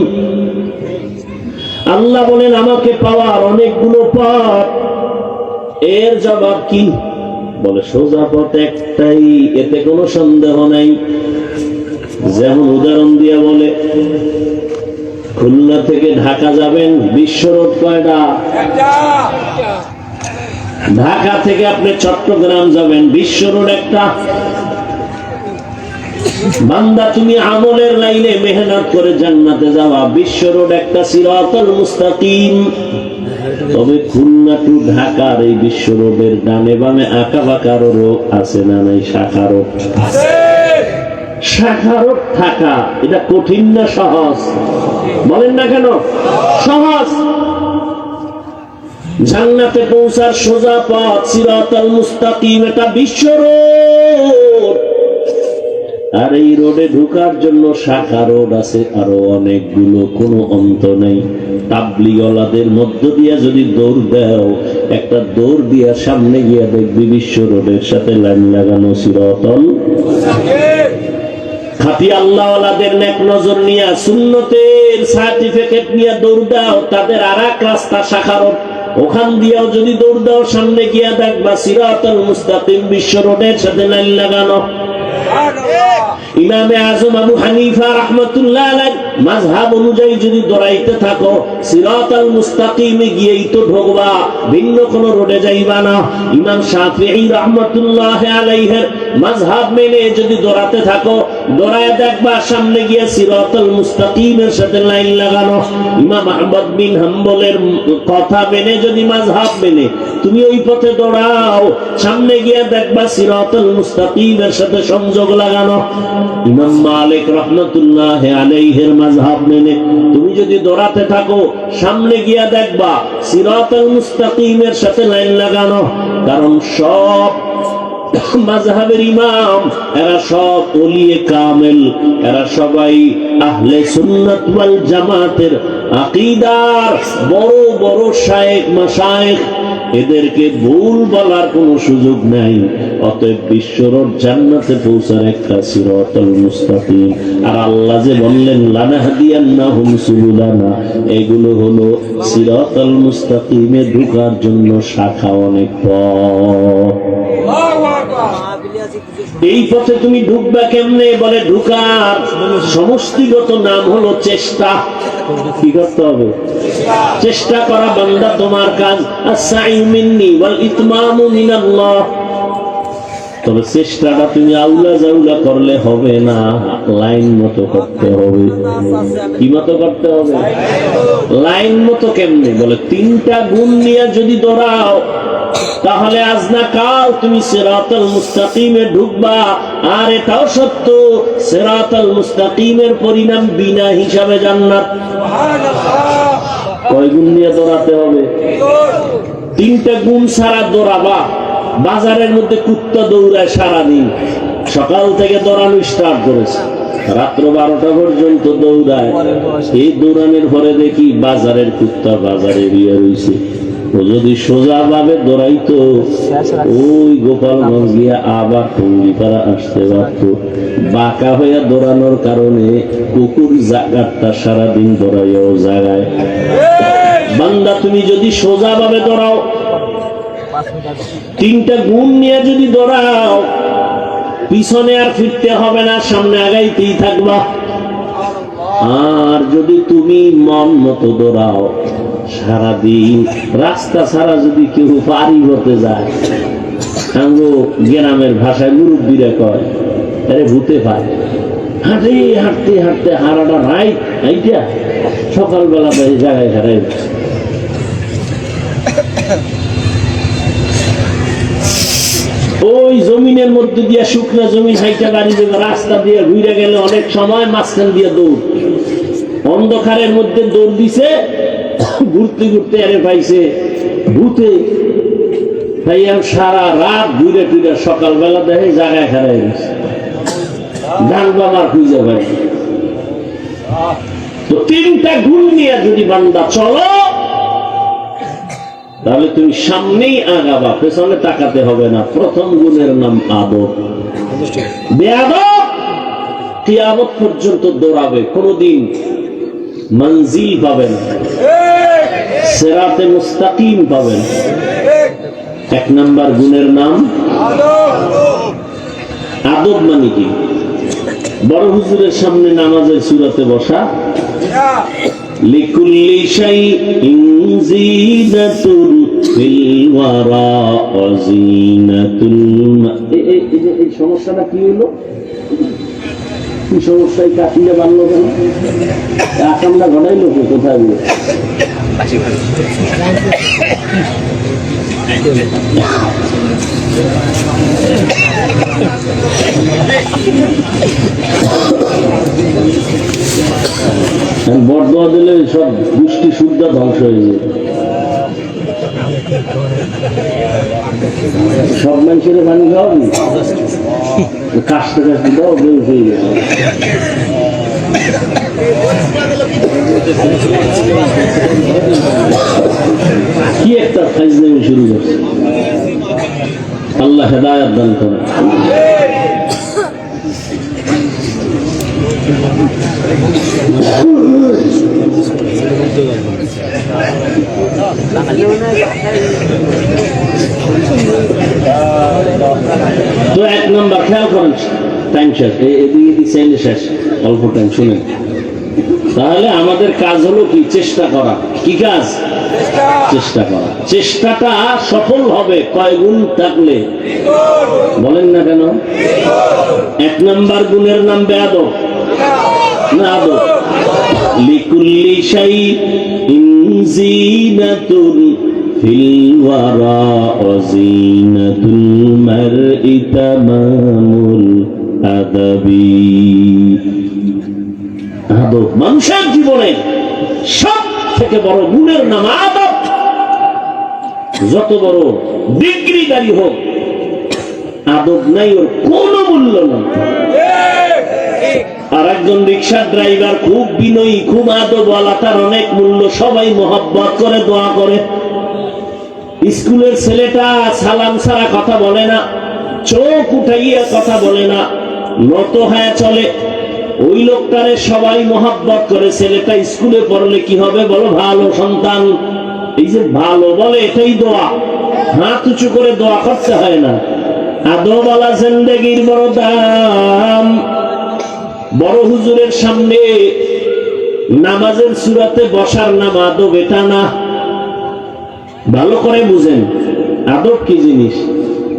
আল্লাহ বলেন আমাকে পাওয়ার অনেকগুলো পথ। এর জবাব কি? বলে সোজা পথ একটাই, এতে কোনো সন্দেহ নাই। যেমন উদাহরণ দিয়ে বলে, খুলনা থেকে ঢাকা যাবেন, বিশ্ব রোড কয়টা? ঢাকা থেকে আপনি চট্টগ্রাম যাবেন, বিশ্ব রোড একটা। বান্দা তুমি আমলের লাইনে মেহনত করে জান্নাতে যাওয়া, বিশ্ব রোড একটা, সিরাতাল মুস্তাকিম। তবে খুলনা টু ঢাকার এই বিশ্ব রোডের ডানে বামে আঁকা বাঁকার রোড আছে না নাই? শাখা রোড। শাখা রোড থাকা এটা কঠিন না সহজ? বলেন না কেন? সহজ। জান্নাতে পৌঁছার সোজা পথ সিরাতাল মুস্তাকিম, এটা বিশ্ব রোড। আর এই রোডে ঢোকার জন্য শাখা রোড আছে আরো অনেকগুলো, কোনো অন্ত নেই। তাবলিগওয়ালাদের মধ্য দিয়া যদি দৌড় দাও, একটা দৌড় দিয়া সামনে গিয়া দেখবি বিশ্ব রোডের সাথে লাইন লাগানো সিরাতাল। খাঁটি আল্লাহওয়ালাদের নেক নজর নিয়ে সুন্নতের সার্টিফিকেট নিয়ে দৌড় দাও, তাদের আর এক রাস্তা শাখারত, ওখান দিয়েও যদি দৌড় দাও সামনে গিয়া দেখবা সিরাতুল মুস্তাকিম বিশ্ব রোডের সাথে লাইন লাগানো। ইমামে আজম আবু হানিফা রাহমাতুল্লাহ আলাইহি মাযহাব অনুযায়ী যদি দৌড়াইতে থাকো সিরাতুল মুস্তাকিমে গিয়েই তো ঢোকবা, ভিন্ন কোন রোডে যাইবা না। ইমাম শাফিঈ রাহমাতুল্লাহ আলাইহির মাযহাব মেনে যদি দৌড়াতে থাকো, দৌড়ায় দেখবা সামনে গিয়ে সিরাতুল মুস্তাকিমের সাথে লাইন লাগানো। ইমাম আহমদ বিন হাম্বলের কথা মেনে যদি মাযহাব মেনে তুমি ওই পথে দৌড়াও, সামনে গিয়ে দেখবা সিরাতুল মুস্তাকিমের সাথে সংযোগ লাগানো। ইমাম মালিক রাহমাতুল্লাহ আলাইহির মাযহাব মেনে তুমি যদি দৌড়াতে থাকো, সামনে গিয়া দেখবা সিরাতুল মুস্তাকিমের সাথে লাইন লাগানো। কারণ সব মাযহাবের ইমাম এরা সব ওলিয়ে কামেল, এরা সবাই আহলে সুন্নাত ওয়াল জামাতের আকীদার বড় বড় শায়েখ মাশায়েখ, এদেরকে ভুল বলার কোনো সুযোগ নাই। অতএব বিশ্বরোড জান্নাতে পৌঁছার একটা সিরাতুল মুস্তাকিম। আর আল্লাহ যে বললেন লানাহদিয়ান্নাহুম সুবুলানা, এগুলো হলো সিরাতুল মুস্তাকিমে ঢোকার জন্য শাখা অনেক পথ। এই পথে তুমি ঢুকবা কেমনে? বলে ঢুকার সমষ্টিগত নাম হলো চেষ্টা। কি করতে হবে? চেষ্টা করা বান্দা তোমার কাজ। আস-সা'য়ু মিন্নি ওয়াল ইতমামু মিনাল্লাহ। তবে চেষ্টাটা তুমি আউলা জাউলা করলে হবে না, লাইন মতো করতে হবে। কি মতো করতে হবে? লাইন মতো কেমনে? বলে তিনটা গুণ নিয়ে যদি দৌড়াও তাহলে আজ না কাল তুমি সিরাতুল মুস্তাকিমে ঢুকবা। আর এটাও সত্য, সিরাতুল মুস্তাকিমের পরিণাম বিনা হিসাবে জান্নাত। কয় গুণ নিয়ে দৌড়াতে হবে? তিনটা গুণ ছাড়া দৌড়াবা। বাজারের মধ্যে কুত্তা দৌড়ায় সারাদিন, সকাল থেকে দৌড়ানো স্টার্ট করেছে, রাত্র 12টা পর্যন্ত দৌড়ায়। এই দৌড়ানোর পরে দেখি বাজারের কুত্তা বাজারে এরিয়া রয়েছে। ও যদি সোজা ভাবে দৌড়াইতো ওই গোপালগঞ্জ গিয়া আবার টঙ্গিপাড়া আসতে পারত। বাঁকা হইয়া দৌড়ানোর কারণে কুকুর জাগারটা সারাদিন দৌড়াইয়াও জাগায়। বান্দা তুমি যদি সোজা ভাবে দৌড়াও, তিনটা গুণ নিয়ে যদি দৌড়াও, পিছনে আর ফিরতে হবে না, সামনে আগাইতেই থাকবা। আর যদি তুমি মন মতো দৌড়াও, সারাদিন রাস্তা ছাড়া যদি কেউ পারি হতে যায়, গ্রামের ভাষায় মুরব্বীরা কয় আরে ভূতে পায়। হাঁটে হাঁটতে হাঁটতে হারাটা রাইট এইটা সকালবেলা জায়গায় হারাই। ওই জমিনের মধ্যে দিয়ে শুকনা জমিন হাইটা বাড়ি দেবে, রাস্তা দিয়ে ঘুরে গেলে অনেক সময় মাঝখান দিয়ে দৌড়, অন্ধকারের মধ্যে দৌড় দিছে, ঘুরতে ঘুরতে আরে পাইছে ভূতে। ভাইয়া সারা রাত ঘুরে টুরে সকালবেলা দেখে জায়গায় হারাই গেছে, ডান বাবার খুঁজে ভাই। তো তিনটা গুণ নিয়ে যদি বান্দা চলো, তাহলে তুমি সামনেই আগাবা, পেছনে তাকাতে হবে না। প্রথম গুণের নাম আদব। বেয়াদব কিয়ামত পর্যন্ত দৌড়াবে, কোনদিন মঞ্জিল পাবেন, সিরাতে মুস্তাকিম পাবেন। এক নাম্বার গুণের নাম আদব। মানে কি? বড় হুজুরের সামনে নামাজের সূরাতে বসা, লিকুল্লি শাইইন জিনাতুন ফিল ওয়ারা ওয়া জিনাতুল। এই সমস্যাটা কি হলো? কি সমস্যায় কাটিয়ে বাড়লো কেন? আকামটা ঘটাইলো কোথায়? বর্দোয়া দিলে সব গোষ্ঠী শুদ্ধ ধ্বংস হয়ে যায়। সব মানুষের পানি খাওয়াবি, কাশতে কাশতে দাও, বেশ হয়ে গেছে। কি একটা ফাইজলামি শুরু করছে। আল্লাহ হেদায়েত দান করে। তো এক নম্বর খেয়াল করেন, টাইম শেষ, এদিকে শেষ, অল্প টাইম শুনেন। তাহলে আমাদের কাজ হলো কি? চেষ্টা করা। কি কাজ? চেষ্টা করা। চেষ্টাটা সফল হবে কয় গুণ থাকলে? বলেন না কেন? এক নাম্বার গুণের নাম বেয়াদব না আদব। লিকুল্লি শাইইন জিনাতুন ফিল ওয়ারা ওয়া জিনাতুল মারই তামামুল আদাবি। আদব মানুষের জীবনে সব থেকে বড় গুণের নাম আদব। যত বড় ডিগ্রিদারি হোক, আদব নাই ওর কোনো মূল্য নেই। আর একজন রিক্সা ড্রাইভার খুব বিনয়ী, খুব আদবওয়ালা, তার অনেক মূল্য, সবাই মহব্বত করে, দোয়া করে। স্কুলের ছেলেটা সালাম ছাড়া কথা বলে না, চোখ উঠাইয়া কথা বলে না, নত হয়ে চলে, ওই লোকটারে সবাই মহব্বত করে। ছেলেটা স্কুলে পড়লে কি হবে বলো? ভালো সন্তান। এই যে ভালো বলে, এটাই দোয়া। হাত উঁচু করে দোয়া করতে হয় না। আদবওয়ালা জিন্দেগির বড় দাম। বড় হুজুরের সামনে নামাজের সূরাতে বসার নাম আদব, এটা না। ভালো করে বুঝেন আদব কি জিনিস।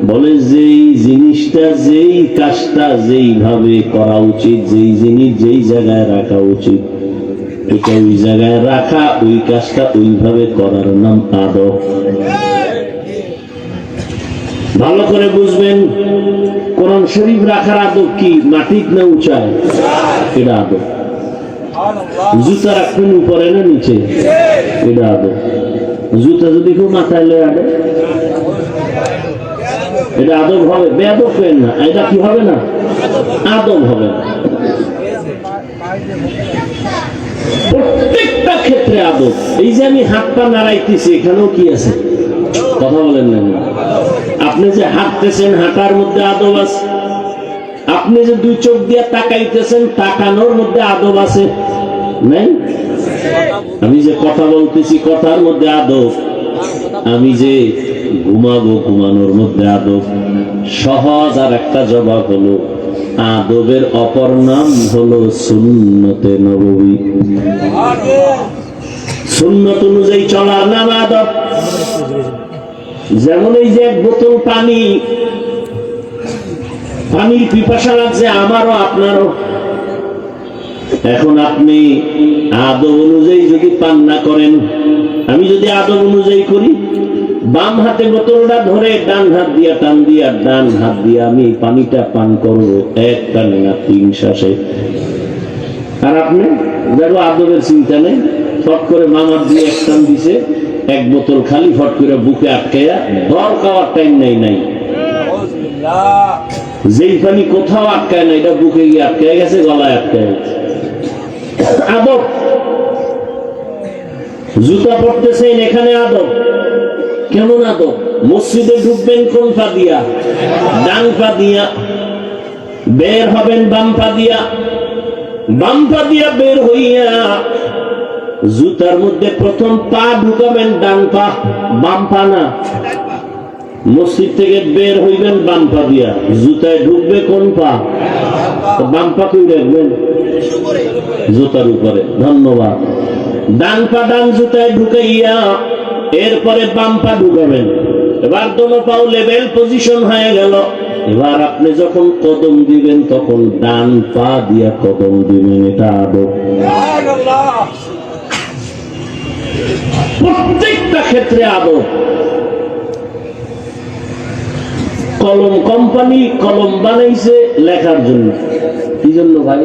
বলে যেই জিনিসটা, যেই কাজটা যেইভাবে করা উচিত, যেই জিনিস যেই জায়গায় রাখা উচিত, এটা ওই জায়গায় রাখা, ওই কাজটা ওইভাবে করার নাম আদব। ভালো করে বুঝবেন। কোরআন শরীফ রাখার আদব কি? মাটির না উঁচায়? এটা আদব। জুতা রাখবেন উপরে না নিচে? এটা আদব। জুতা যদি কেউ মাথায় লয়ে আনে, এটা আদব হবে? বেয়াদব পেন না, এটা কি হবে না? আদব হবে না। প্রত্যেকটা ক্ষেত্রে আদব। এই যে আমি হাতটা নাড়াইতেছি, এখানেও কি আছে? কথা বলেন না। আপনি যে হাঁটতেছেন, হাঁটার মধ্যে আদব আছে। আপনি যে দুই চোখ দিয়ে তাকাইতেছেন, তাকানোর মধ্যে আদব আছে নাই? আমি যে কথা বলতেছি, কথার মধ্যে আদব। আমি যে ঘুমাবো, ঘুমানোর মধ্যে আদব। সহজ আর একটা জবাব হলো, আদবের অপর নাম হলো সুন্নতে নববী। সুন্নত অনুযায়ী চলার নাম আদব। যেমন এই যে এক বোতল পানি, পানির পিপাসা লাগছে আমারও আপনারও। এখন আপনি আদব অনুযায়ী যদি পান না করেন, আমি যদি আদব অনুযায়ী করি, বাম হাতে বোতলটা ধরে ডান হাত দিয়া টান দিয়া, ডান হাত দিয়ে আমি পানিটা পান করবো এক টানে না 3 শ্বাসে। আর আপনি দেখো আদবের চিন্তা নেই, ফট করে বাম হাত দিয়ে এক টান দিছে, এক বোতল খালি, ফট করে বুকে আটকাইয়া, ধর খাওয়ার টাইম নাই। যেই পানি কোথাও আটকায় না, এটা বুকে গিয়ে আটকায় গেছে, গলায় আটকায় গেছে। আদব। জুতা পড়তেছেন, এখানে আদব। কেমন আদব? মসজিদে ঢুকবেন কোন পা দিয়া? ডান পা দিয়া। বের হবেন বাম পা দিয়া। বাম পা দিয়া বের হইয়া জুতার মধ্যে প্রথম পা ঢুকাবেন ডান পা, বাম পা না। মসজিদ থেকে বের হইবেন বাম পা দিয়া, জুতায় ঢুকবে কোন পা? বাম পা কই রাখবেন? জুতার উপরে। ধন্যবাদ। ডান পা ডান জুতায় ঢুকাইয়া এরপরে বাম পা ঢুকাবেন। এবার দোনো পাও লেভেল পজিশন হয়ে গেল। এবার আপনি যখন কদম দিবেন, তখন ডান পা দিয়া কদম দিবেন। এটা আদব। প্রত্যেকটা ক্ষেত্রে আদব। কলম কোম্পানি কলম বানাইছে লেখার জন্য। কি জন্য ভাই?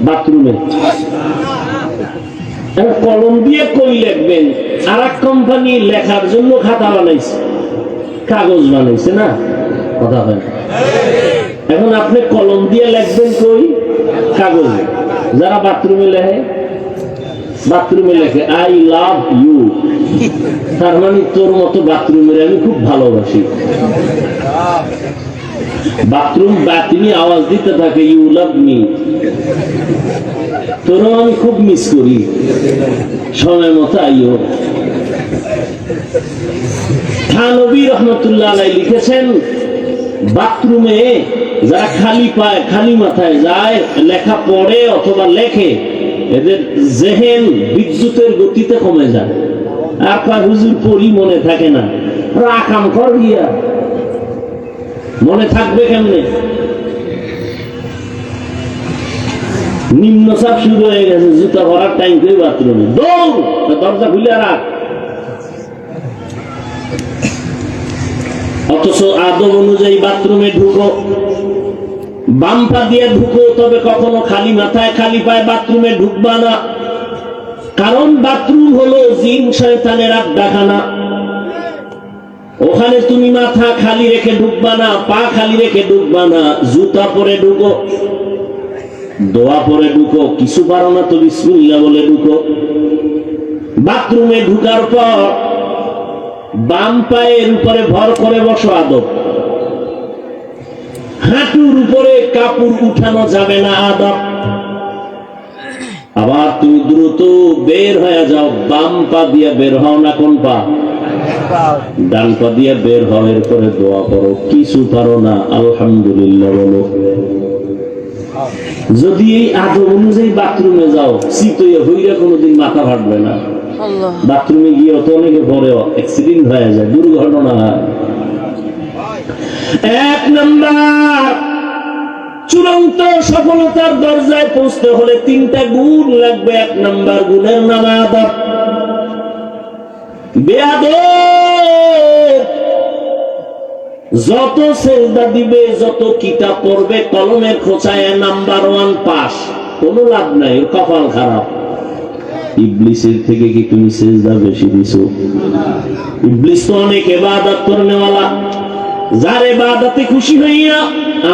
বাথরুমে। কলম দিয়ে কই লিখবেন? আর এক কোম্পানি লেখার জন্য খাতা বানাইছে, কাগজ বানাইছে না? কথা হয়। এখন আপনি কলম দিয়ে লিখবেন কই? কাগজে। যারা বাথরুমে লেখে, বাথরুমে লেখে আই লাভ ইউ, তার মানে তোর মতো বাথরুমের আমি খুব ভালোবাসি। বাথরুম বাতিনি আওয়াজ দিতে থাকে, ইউ লাভ মি, তোরও আমি খুব মিস করি, সময় মতো আইও। থানবী রহমতুল্লাহ আলাইহি লিখেছেন, বাথরুমে যারা খালি পায় খালি মাথায় যায় লেখা পড়ে অথবা লেখে, এদের জেহেন বিদ্যুতের গতিতে কমে যায়। আর কয় হুজুর পড়ি মনে থাকে না, রাকাম কর গিয়া মনে থাকবে কেমনে? নিম্নচাপ শুরু হয়ে গেছে, জুতা ভরার টাইম করে বাথরুমে দৌড়, দরজা খুলে রাখ। অথচ আদব অনুযায়ী বাথরুমে ঢুকো, বাম পা দিয়ে ঢুকো, তবে কখনো খালি মাথায় খালি পায়ে বাথরুমে ঢুকবা না। কারণ বাথরুম হলো জিন শয়তানের আড্ডাখানা। ওখানে তুমি মাথা খালি রেখে ঢুকবা না, পা খালি রেখে ঢুকবা না, জুতা পরে ঢুকো, দোয়া পরে ঢুকো, কিছু পারো না তো বিসমিল্লাহ বলে ঢুকো। বাথরুমে ঢুকার পর বাম পায়ের উপরে ভর করে বসো, আদব। হাঁটুর উপরে কাপড় উঠানো যাবে না, আদব। আবার তুমি দ্রুত বের হয়ে যাও, বাম পা দিয়ে বের হও না, কোন পা? ডান পা দিয়ে বের হও, এরপরে দোয়া করো। কিছু পারো না আলহামদুলিল্লাহ বলো। যদি এই আদব অনুযায়ী বাথরুমে যাও, শীতইয়া হইয়া কোনোদিন মাথা ফাটবে না। বাথরুমে গিয়ে তো অনেকে পরে অ্যাক্সিডেন্ট হয়ে যায়, দুর্ঘটনা হয়। এক নাম্বার, চূড়ান্ত সফলতার দরজায় পৌঁছতে হলে 3টা গুণ লাগবে। এক নাম্বার গুণের নাম আদব। বেয়াদব যত সেজদা দিবে, যত কিতাব পড়বে, কলমের খোঁচায় নাম্বার 1 পাস, কোনো লাভ নাই, ওর কপাল খারাপ। ইবলিসের থেকে কি তুমি সেজদা বেশি দিছো? ইবলিস তো অনেক ইবাদত করনেওয়ালা, যার ইবাদতে খুশি হইয়া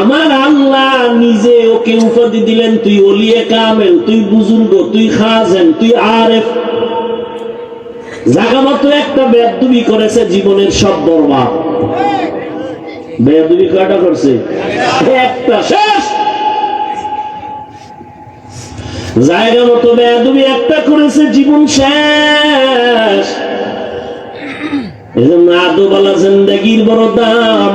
আমার আল্লাহ নিজে ওকে উপাধি দিলেন, তুই ওলিয়ে কামেল, তুই বুজুর্গ, তুই খাজেন, তুই আরেফ। জায়গা মতো একটা বেয়াদবি করেছে, জীবনের সব বরবাদ। বেয়াদবি কয়টা করছে? একটা, শেষ। জায়গা মতো বেয়াদবি একটা করেছে, জীবন শেষ। এজন্য আদব আলা জিন্দেগির বড় দাম।